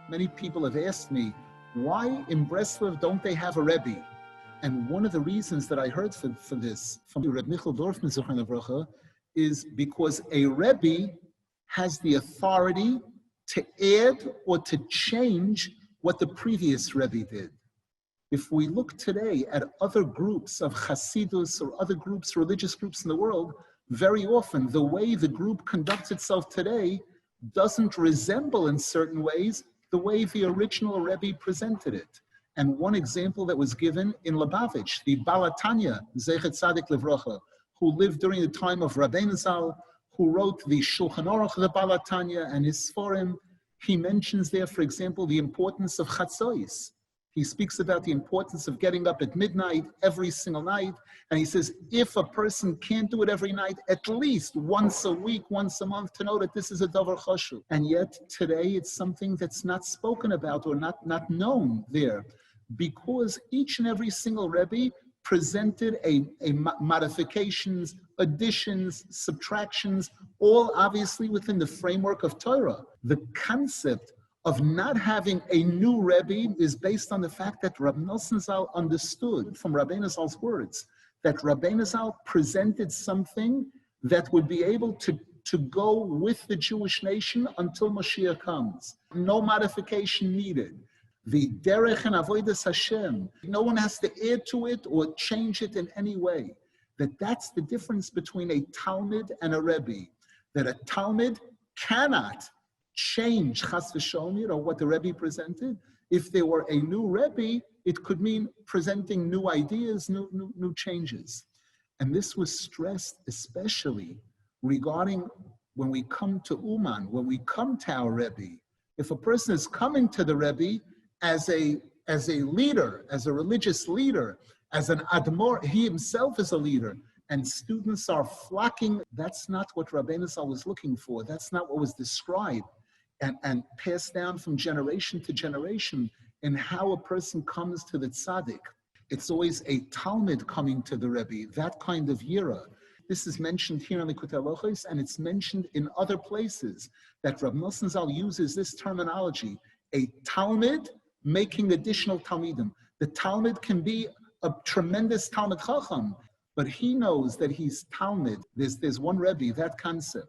Many people have asked me, why in Breslov don't they have a Rebbe? And one of the reasons that I heard for this from Rebbe Dorfman is because a Rebbe has the authority to add or to change what the previous Rebbe did. If we look today at other groups of Hasidus or other groups, religious groups in the world, very often the way the group conducts itself today doesn't resemble in certain ways the way the original Rebbe presented it. And one example that was given in Lubavitch, the Balatanya, Zechet Tzadik Livrocha, who lived during the time of Rabbeinu Zal, who wrote the Shulchan Orach, the Balatanya, and his Sforim, he mentions there, for example, the importance of Chatzois. He speaks about the importance of getting up at midnight every single night. And he says, if a person can't do it every night, at least once a week, once a month, to know that this is a davar chashuv. And yet today it's something that's not spoken about or not known there, because each and every single Rebbe presented a modifications, additions, subtractions, all obviously within the framework of Torah. The concept of not having a new Rebbe is based on the fact that Rabbi Nosson Zal understood from Rabbeinu Zal's words that Rabbeinu Zal presented something that would be able to go with the Jewish nation until Mashiach comes. No modification needed. The derech and avodas Hashem, no one has to add to it or change it in any way. That's the difference between a Talmud and a Rebbe. That a Talmud cannot change chas v'sholom, or what the Rebbe presented. If there were a new Rebbe, it could mean presenting new ideas, new changes. And this was stressed especially regarding when we come to Uman, when we come to our Rebbe. If a person is coming to the Rebbe as a leader, as a religious leader, as an admor, he himself is a leader, and students are flocking, that's not what Rabbeinu Zal was looking for. That's not what was described and passed down from generation to generation in how a person comes to the tzaddik. It's always a Talmud coming to the Rebbe, that kind of yira. This is mentioned here in the Likutey Halakhos, and it's mentioned in other places that Rabbi Nosson Zal uses this terminology, a Talmud making additional Talmidim. The Talmud can be a tremendous Talmud Chacham, but he knows that he's Talmud. There's one Rebbe, that concept.